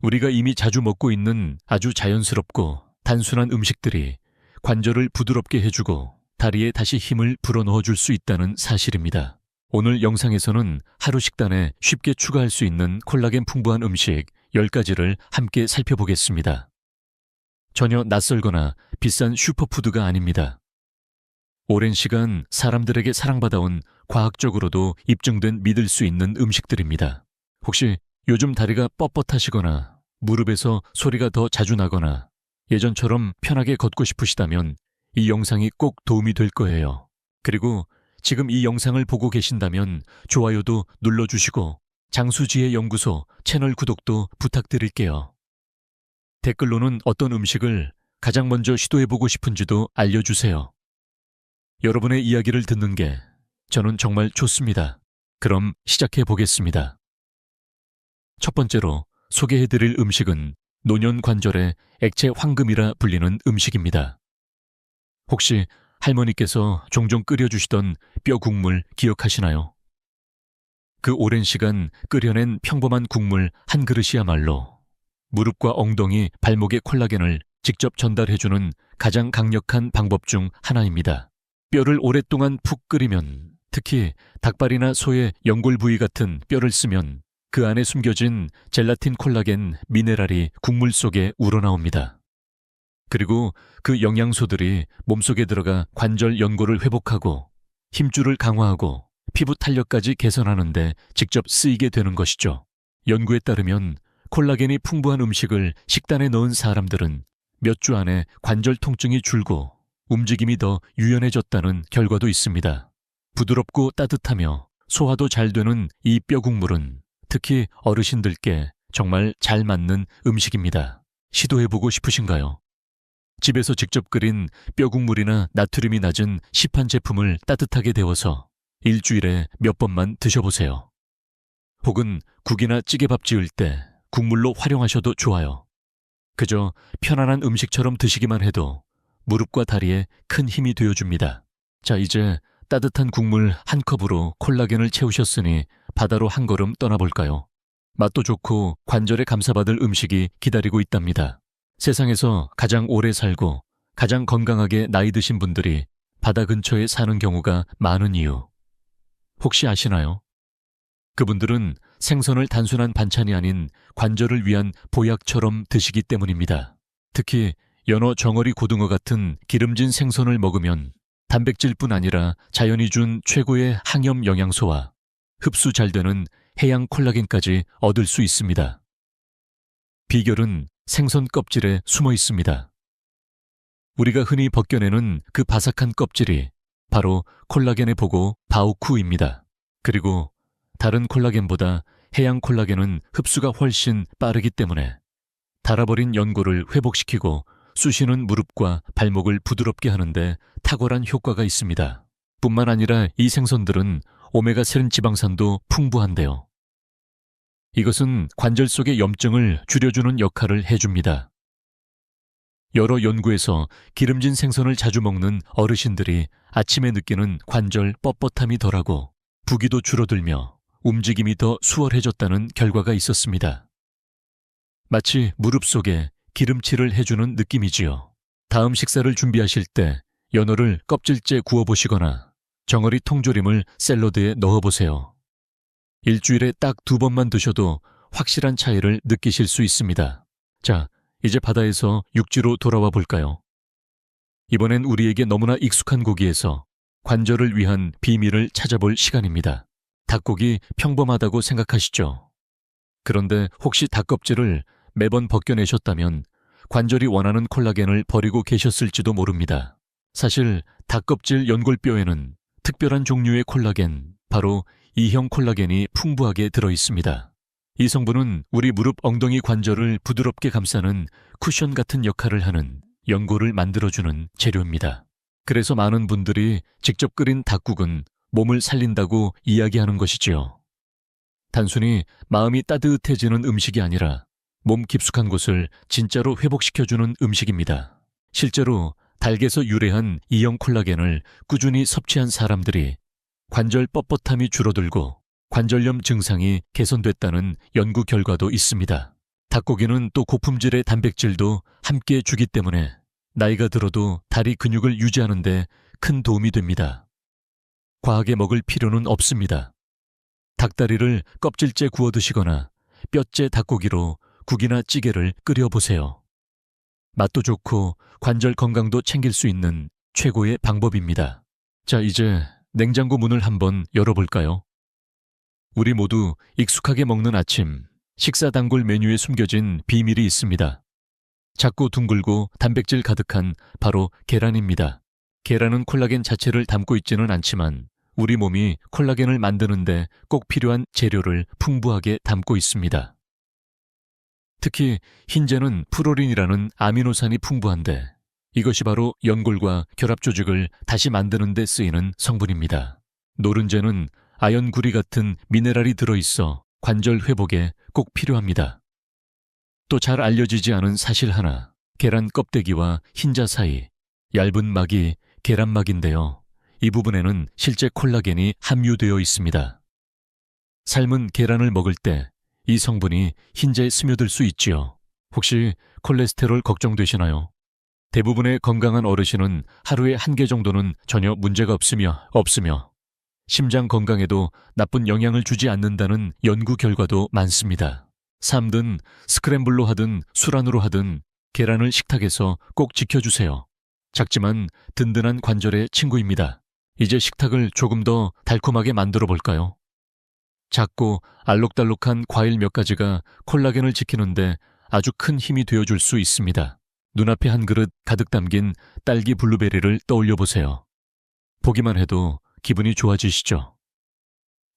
우리가 이미 자주 먹고 있는 아주 자연스럽고 단순한 음식들이 관절을 부드럽게 해주고 다리에 다시 힘을 불어넣어 줄 수 있다는 사실입니다. 오늘 영상에서는 하루 식단에 쉽게 추가할 수 있는 콜라겐 풍부한 음식 10가지를 함께 살펴보겠습니다. 전혀 낯설거나 비싼 슈퍼푸드가 아닙니다. 오랜 시간 사람들에게 사랑받아온 과학적으로도 입증된 믿을 수 있는 음식들입니다. 혹시 요즘 다리가 뻣뻣하시거나 무릎에서 소리가 더 자주 나거나 예전처럼 편하게 걷고 싶으시다면 이 영상이 꼭 도움이 될 거예요. 그리고 지금 이 영상을 보고 계신다면 좋아요도 눌러주시고 장수지혜 연구소 채널 구독도 부탁드릴게요. 댓글로는 어떤 음식을 가장 먼저 시도해보고 싶은지도 알려주세요. 여러분의 이야기를 듣는 게 저는 정말 좋습니다. 그럼 시작해 보겠습니다. 첫 번째로 소개해드릴 음식은 노년 관절의 액체 황금이라 불리는 음식입니다. 혹시 할머니께서 종종 끓여주시던 뼈 국물 기억하시나요? 그 오랜 시간 끓여낸 평범한 국물 한 그릇이야말로 무릎과 엉덩이, 발목의 콜라겐을 직접 전달해주는 가장 강력한 방법 중 하나입니다. 뼈를 오랫동안 푹 끓이면, 특히 닭발이나 소의 연골 부위 같은 뼈를 쓰면 그 안에 숨겨진 젤라틴 콜라겐 미네랄이 국물 속에 우러나옵니다. 그리고 그 영양소들이 몸속에 들어가 관절 연골을 회복하고 힘줄을 강화하고 피부 탄력까지 개선하는 데 직접 쓰이게 되는 것이죠. 연구에 따르면 콜라겐이 풍부한 음식을 식단에 넣은 사람들은 몇 주 안에 관절 통증이 줄고 움직임이 더 유연해졌다는 결과도 있습니다. 부드럽고 따뜻하며 소화도 잘 되는 이 뼈 국물은 특히 어르신들께 정말 잘 맞는 음식입니다. 시도해보고 싶으신가요? 집에서 직접 끓인 뼈 국물이나 나트륨이 낮은 시판 제품을 따뜻하게 데워서 일주일에 몇 번만 드셔보세요. 혹은 국이나 찌개밥 지을 때 국물로 활용하셔도 좋아요. 그저 편안한 음식처럼 드시기만 해도 무릎과 다리에 큰 힘이 되어줍니다. 자, 이제 따뜻한 국물 한 컵으로 콜라겐을 채우셨으니 바다로 한 걸음 떠나볼까요? 맛도 좋고 관절에 감사받을 음식이 기다리고 있답니다. 세상에서 가장 오래 살고 가장 건강하게 나이 드신 분들이 바다 근처에 사는 경우가 많은 이유 혹시 아시나요? 그분들은 생선을 단순한 반찬이 아닌 관절을 위한 보약처럼 드시기 때문입니다. 특히 연어, 정어리, 고등어 같은 기름진 생선을 먹으면 단백질뿐 아니라 자연이 준 최고의 항염 영양소와 흡수 잘 되는 해양 콜라겐까지 얻을 수 있습니다. 비결은 생선 껍질에 숨어 있습니다. 우리가 흔히 벗겨내는 그 바삭한 껍질이 바로 콜라겐의 보고 바오쿠입니다. 그리고 다른 콜라겐보다 해양 콜라겐은 흡수가 훨씬 빠르기 때문에 닳아버린 연골을 회복시키고 쑤시는 무릎과 발목을 부드럽게 하는데 탁월한 효과가 있습니다. 뿐만 아니라 이 생선들은 오메가3 지방산도 풍부한데요. 이것은 관절 속의 염증을 줄여주는 역할을 해줍니다. 여러 연구에서 기름진 생선을 자주 먹는 어르신들이 아침에 느끼는 관절 뻣뻣함이 덜하고 부기도 줄어들며 움직임이 더 수월해졌다는 결과가 있었습니다. 마치 무릎 속에 기름칠을 해주는 느낌이지요. 다음 식사를 준비하실 때 연어를 껍질째 구워보시거나 정어리 통조림을 샐러드에 넣어보세요. 일주일에 딱 2번만 드셔도 확실한 차이를 느끼실 수 있습니다. 자, 이제 바다에서 육지로 돌아와 볼까요? 이번엔 우리에게 너무나 익숙한 고기에서 관절을 위한 비밀을 찾아볼 시간입니다. 닭고기 평범하다고 생각하시죠? 그런데 혹시 닭껍질을 매번 벗겨내셨다면 관절이 원하는 콜라겐을 버리고 계셨을지도 모릅니다. 사실 닭껍질 연골뼈에는 특별한 종류의 콜라겐, 바로 E형 콜라겐이 풍부하게 들어있습니다. 이 성분은 우리 무릎 엉덩이 관절을 부드럽게 감싸는 쿠션 같은 역할을 하는 연골을 만들어주는 재료입니다. 그래서 많은 분들이 직접 끓인 닭국은 몸을 살린다고 이야기하는 것이지요. 단순히 마음이 따뜻해지는 음식이 아니라 몸 깊숙한 곳을 진짜로 회복시켜주는 음식입니다. 실제로 닭에서 유래한 E형 콜라겐을 꾸준히 섭취한 사람들이 관절 뻣뻣함이 줄어들고 관절염 증상이 개선됐다는 연구 결과도 있습니다. 닭고기는 또 고품질의 단백질도 함께 주기 때문에 나이가 들어도 다리 근육을 유지하는 데 큰 도움이 됩니다. 과하게 먹을 필요는 없습니다. 닭다리를 껍질째 구워 드시거나 뼈째 닭고기로 국이나 찌개를 끓여 보세요. 맛도 좋고 관절 건강도 챙길 수 있는 최고의 방법입니다. 자, 이제 냉장고 문을 한번 열어볼까요? 우리 모두 익숙하게 먹는 아침, 식사 단골 메뉴에 숨겨진 비밀이 있습니다. 작고 둥글고 단백질 가득한 바로 계란입니다. 계란은 콜라겐 자체를 담고 있지는 않지만 우리 몸이 콜라겐을 만드는데 꼭 필요한 재료를 풍부하게 담고 있습니다. 특히 흰자는 프로린이라는 아미노산이 풍부한데 이것이 바로 연골과 결합 조직을 다시 만드는 데 쓰이는 성분입니다. 노른자는 아연구리 같은 미네랄이 들어있어 관절 회복에 꼭 필요합니다. 또 잘 알려지지 않은 사실 하나, 계란 껍데기와 흰자 사이 얇은 막이 계란막인데요. 이 부분에는 실제 콜라겐이 함유되어 있습니다. 삶은 계란을 먹을 때 이 성분이 흰자에 스며들 수 있지요. 혹시 콜레스테롤 걱정되시나요? 대부분의 건강한 어르신은 하루에 1개 정도는 전혀 문제가 없으며 심장 건강에도 나쁜 영향을 주지 않는다는 연구 결과도 많습니다. 삶든 스크램블로 하든 술안으로 하든 계란을 식탁에서 꼭 지켜주세요. 작지만 든든한 관절의 친구입니다. 이제 식탁을 조금 더 달콤하게 만들어 볼까요? 작고 알록달록한 과일 몇 가지가 콜라겐을 지키는데 아주 큰 힘이 되어줄 수 있습니다. 눈앞에 한 그릇 가득 담긴 딸기 블루베리를 떠올려 보세요. 보기만 해도 기분이 좋아지시죠?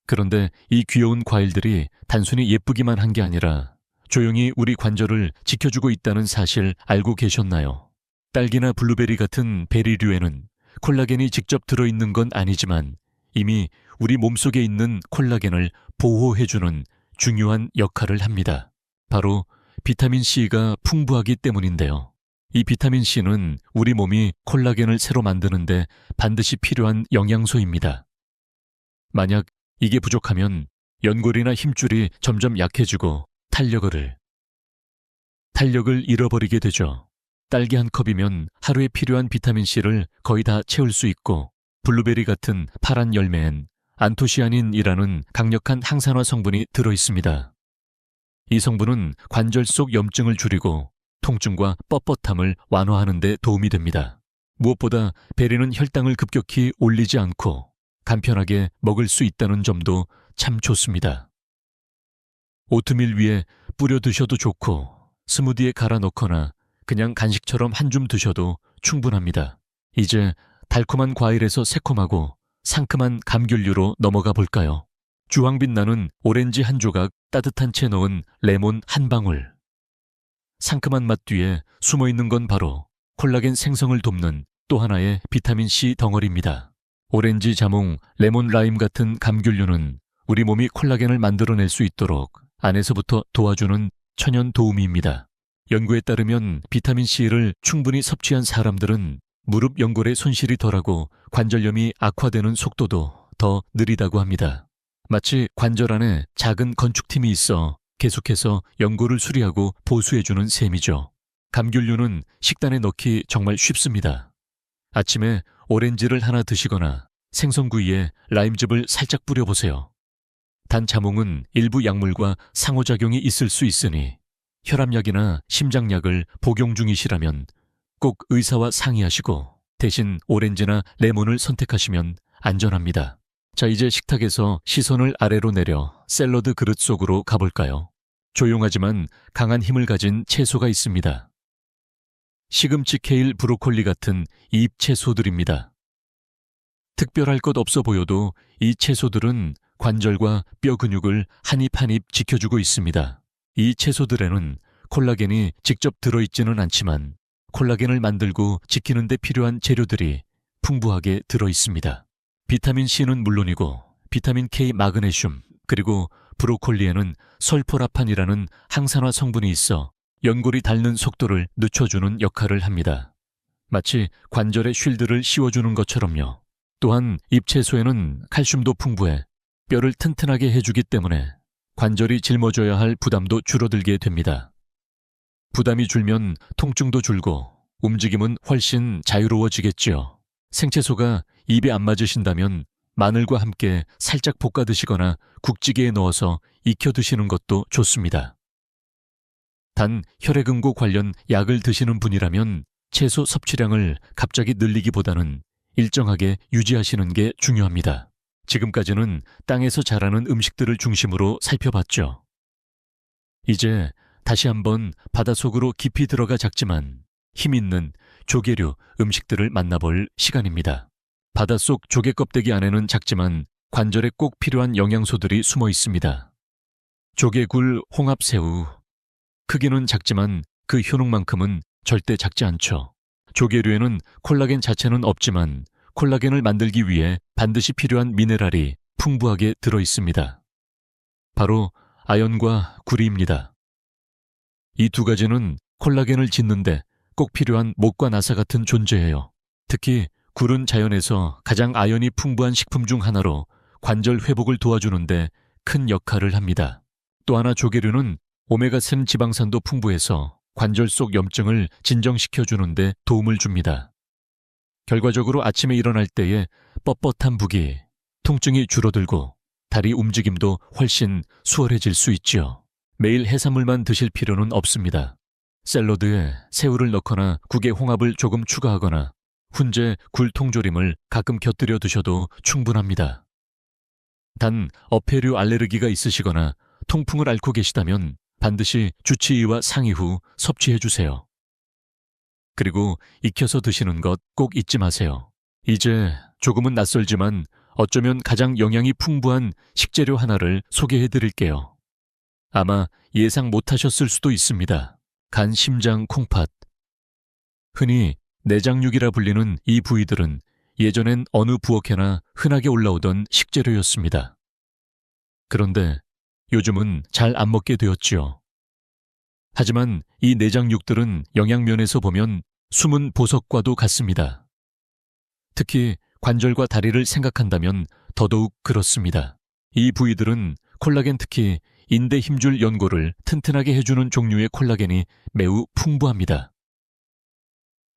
그런데 이 귀여운 과일들이 단순히 예쁘기만 한 게 아니라 조용히 우리 관절을 지켜주고 있다는 사실 알고 계셨나요? 딸기나 블루베리 같은 베리류에는 콜라겐이 직접 들어있는 건 아니지만 이미 우리 몸속에 있는 콜라겐을 보호해주는 중요한 역할을 합니다. 바로 비타민C가 풍부하기 때문인데요. 이 비타민C는 우리 몸이 콜라겐을 새로 만드는데 반드시 필요한 영양소입니다. 만약 이게 부족하면 연골이나 힘줄이 점점 약해지고 탄력을 잃어버리게 되죠. 딸기 한 컵이면 하루에 필요한 비타민C를 거의 다 채울 수 있고 블루베리 같은 파란 열매엔 안토시아닌이라는 강력한 항산화 성분이 들어있습니다. 이 성분은 관절 속 염증을 줄이고 통증과 뻣뻣함을 완화하는 데 도움이 됩니다. 무엇보다 베리는 혈당을 급격히 올리지 않고 간편하게 먹을 수 있다는 점도 참 좋습니다. 오트밀 위에 뿌려 드셔도 좋고 스무디에 갈아 넣거나 그냥 간식처럼 한 줌 드셔도 충분합니다. 이제 달콤한 과일에서 새콤하고 상큼한 감귤류로 넘어가 볼까요? 주황빛 나는 오렌지 한 조각 따뜻한 채 넣은 레몬 한 방울. 상큼한 맛 뒤에 숨어있는 건 바로 콜라겐 생성을 돕는 또 하나의 비타민C 덩어리입니다. 오렌지, 자몽, 레몬, 라임 같은 감귤류는 우리 몸이 콜라겐을 만들어낼 수 있도록 안에서부터 도와주는 천연 도우미입니다. 연구에 따르면 비타민C를 충분히 섭취한 사람들은 무릎 연골의 손실이 덜하고 관절염이 악화되는 속도도 더 느리다고 합니다. 마치 관절 안에 작은 건축팀이 있어 계속해서 연골을 수리하고 보수해주는 셈이죠. 감귤류는 식단에 넣기 정말 쉽습니다. 아침에 오렌지를 하나 드시거나 생선구이에 라임즙을 살짝 뿌려보세요. 단 자몽은 일부 약물과 상호작용이 있을 수 있으니 혈압약이나 심장약을 복용 중이시라면 꼭 의사와 상의하시고 대신 오렌지나 레몬을 선택하시면 안전합니다. 자, 이제 식탁에서 시선을 아래로 내려 샐러드 그릇 속으로 가볼까요? 조용하지만 강한 힘을 가진 채소가 있습니다. 시금치, 케일, 브로콜리 같은 잎 채소들입니다. 특별할 것 없어 보여도 이 채소들은 관절과 뼈 근육을 한 입 한 입 지켜주고 있습니다. 이 채소들에는 콜라겐이 직접 들어있지는 않지만 콜라겐을 만들고 지키는 데 필요한 재료들이 풍부하게 들어있습니다. 비타민C는 물론이고 비타민 K, 마그네슘, 그리고 브로콜리에는 설포라판이라는 항산화 성분이 있어 연골이 닳는 속도를 늦춰주는 역할을 합니다. 마치 관절의 쉴드를 씌워주는 것처럼요. 또한 잎채소에는 칼슘도 풍부해 뼈를 튼튼하게 해주기 때문에 관절이 짊어져야 할 부담도 줄어들게 됩니다. 부담이 줄면 통증도 줄고 움직임은 훨씬 자유로워지겠지요. 생채소가 입에 안 맞으신다면 마늘과 함께 살짝 볶아 드시거나 국찌개에 넣어서 익혀 드시는 것도 좋습니다. 단 혈액응고 관련 약을 드시는 분이라면 채소 섭취량을 갑자기 늘리기보다는 일정하게 유지하시는 게 중요합니다. 지금까지는 땅에서 자라는 음식들을 중심으로 살펴봤죠. 이제 다시 한번 바닷속으로 깊이 들어가 작지만 힘 있는 조개류 음식들을 만나볼 시간입니다. 바닷속 조개 껍데기 안에는 작지만 관절에 꼭 필요한 영양소들이 숨어 있습니다. 조개굴, 홍합새우. 크기는 작지만 그 효능만큼은 절대 작지 않죠. 조개류에는 콜라겐 자체는 없지만 콜라겐을 만들기 위해 반드시 필요한 미네랄이 풍부하게 들어 있습니다. 바로 아연과 구리입니다. 이 두 가지는 콜라겐을 짓는데 꼭 필요한 목과 나사 같은 존재예요. 특히 굴은 자연에서 가장 아연이 풍부한 식품 중 하나로 관절 회복을 도와주는데 큰 역할을 합니다. 또 하나 조개류는 오메가3 지방산도 풍부해서 관절 속 염증을 진정시켜주는데 도움을 줍니다. 결과적으로 아침에 일어날 때에 뻣뻣한 부기, 통증이 줄어들고 다리 움직임도 훨씬 수월해질 수 있지요. 매일 해산물만 드실 필요는 없습니다. 샐러드에 새우를 넣거나 국에 홍합을 조금 추가하거나 훈제 굴 통조림을 가끔 곁들여 드셔도 충분합니다. 단 어패류 알레르기가 있으시거나 통풍을 앓고 계시다면 반드시 주치의와 상의 후 섭취해 주세요. 그리고 익혀서 드시는 것 꼭 잊지 마세요. 이제 조금은 낯설지만 어쩌면 가장 영양이 풍부한 식재료 하나를 소개해 드릴게요. 아마 예상 못하셨을 수도 있습니다. 간, 심장, 콩팥. 흔히 내장육이라 불리는 이 부위들은 예전엔 어느 부엌에나 흔하게 올라오던 식재료였습니다. 그런데 요즘은 잘 안 먹게 되었지요. 하지만 이 내장육들은 영양면에서 보면 숨은 보석과도 같습니다. 특히 관절과 다리를 생각한다면 더더욱 그렇습니다. 이 부위들은 콜라겐, 특히 인대 힘줄 연골을 튼튼하게 해주는 종류의 콜라겐이 매우 풍부합니다.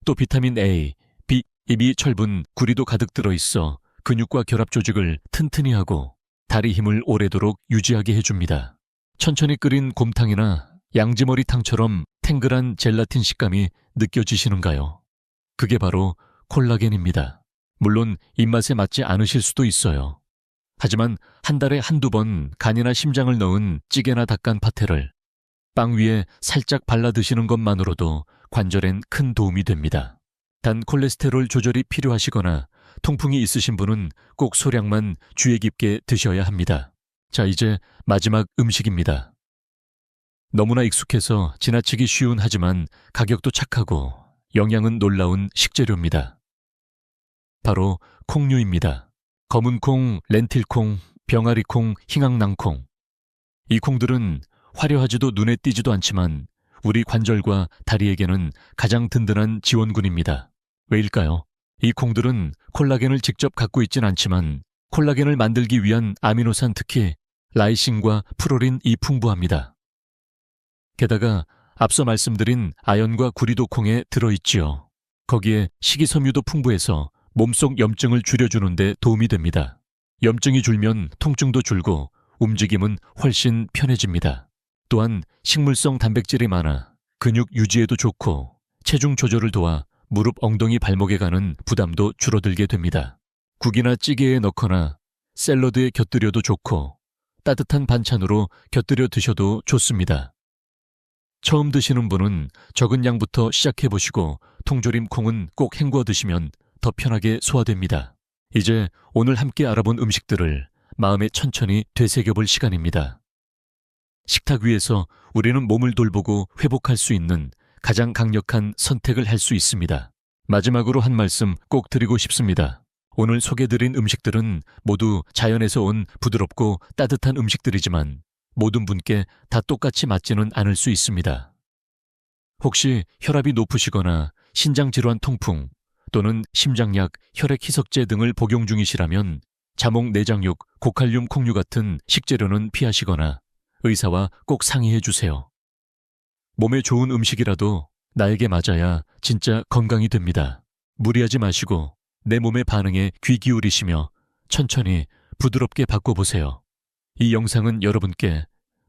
또 비타민 A, B, B 철분, 구리도 가득 들어있어 근육과 결합 조직을 튼튼히 하고 다리 힘을 오래도록 유지하게 해줍니다. 천천히 끓인 곰탕이나 양지머리탕처럼 탱글한 젤라틴 식감이 느껴지시는가요? 그게 바로 콜라겐입니다. 물론 입맛에 맞지 않으실 수도 있어요. 하지만 한 달에 한두 번 간이나 심장을 넣은 찌개나 닭간 파테를 빵 위에 살짝 발라 드시는 것만으로도 관절엔 큰 도움이 됩니다. 단 콜레스테롤 조절이 필요하시거나 통풍이 있으신 분은 꼭 소량만 주의 깊게 드셔야 합니다. 자, 이제 마지막 음식입니다. 너무나 익숙해서 지나치기 쉬운 하지만 가격도 착하고 영양은 놀라운 식재료입니다. 바로 콩류입니다. 검은콩, 렌틸콩, 병아리콩, 흰강낭콩. 이 콩들은 화려하지도 눈에 띄지도 않지만 우리 관절과 다리에게는 가장 든든한 지원군입니다. 왜일까요? 이 콩들은 콜라겐을 직접 갖고 있진 않지만 콜라겐을 만들기 위한 아미노산, 특히 라이신과 프로린이 풍부합니다. 게다가 앞서 말씀드린 아연과 구리도 콩에 들어있지요. 거기에 식이섬유도 풍부해서 몸속 염증을 줄여주는 데 도움이 됩니다. 염증이 줄면 통증도 줄고 움직임은 훨씬 편해집니다. 또한 식물성 단백질이 많아 근육 유지에도 좋고 체중 조절을 도와 무릎, 엉덩이, 발목에 가는 부담도 줄어들게 됩니다. 국이나 찌개에 넣거나 샐러드에 곁들여도 좋고 따뜻한 반찬으로 곁들여 드셔도 좋습니다. 처음 드시는 분은 적은 양부터 시작해보시고 통조림 콩은 꼭 헹궈 드시면 더 편하게 소화됩니다. 이제 오늘 함께 알아본 음식들을 마음에 천천히 되새겨볼 시간입니다. 식탁 위에서 우리는 몸을 돌보고 회복할 수 있는 가장 강력한 선택을 할 수 있습니다. 마지막으로 한 말씀 꼭 드리고 싶습니다. 오늘 소개드린 음식들은 모두 자연에서 온 부드럽고 따뜻한 음식들이지만 모든 분께 다 똑같이 맞지는 않을 수 있습니다. 혹시 혈압이 높으시거나 신장질환 통풍 또는 심장약, 혈액 희석제 등을 복용 중이시라면 자몽 내장육, 고칼륨 콩류 같은 식재료는 피하시거나 의사와 꼭 상의해 주세요. 몸에 좋은 음식이라도 나에게 맞아야 진짜 건강이 됩니다. 무리하지 마시고 내 몸의 반응에 귀 기울이시며 천천히 부드럽게 바꿔보세요. 이 영상은 여러분께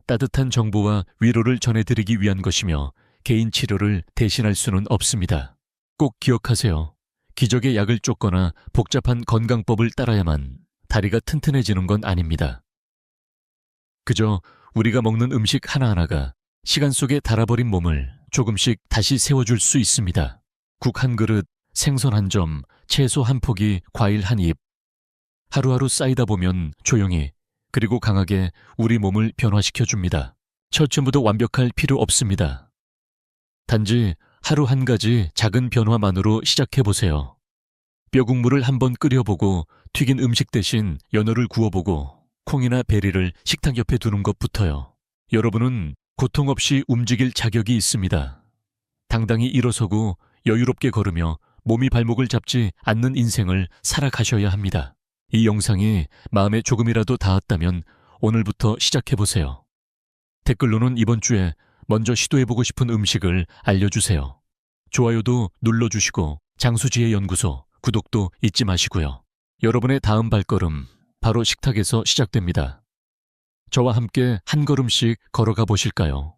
따뜻한 정보와 위로를 전해드리기 위한 것이며 개인 치료를 대신할 수는 없습니다. 꼭 기억하세요. 기적의 약을 쫓거나 복잡한 건강법을 따라야만 다리가 튼튼해지는 건 아닙니다. 그저 우리가 먹는 음식 하나하나가 시간 속에 닳아버린 몸을 조금씩 다시 세워줄 수 있습니다. 국 한 그릇, 생선 한 점, 채소 한 포기, 과일 한 입. 하루하루 쌓이다 보면 조용히 그리고 강하게 우리 몸을 변화시켜줍니다. 처음부터 완벽할 필요 없습니다. 단지 하루 한 가지 작은 변화만으로 시작해보세요. 뼈국물을 한번 끓여보고 튀긴 음식 대신 연어를 구워보고 콩이나 베리를 식탁 옆에 두는 것부터요. 여러분은 고통 없이 움직일 자격이 있습니다. 당당히 일어서고 여유롭게 걸으며 몸이 발목을 잡지 않는 인생을 살아가셔야 합니다. 이 영상이 마음에 조금이라도 닿았다면 오늘부터 시작해보세요. 댓글로는 이번 주에 먼저 시도해보고 싶은 음식을 알려주세요. 좋아요도 눌러주시고 장수지의 연구소 구독도 잊지 마시고요. 여러분의 다음 발걸음 바로 식탁에서 시작됩니다. 저와 함께 한 걸음씩 걸어가 보실까요?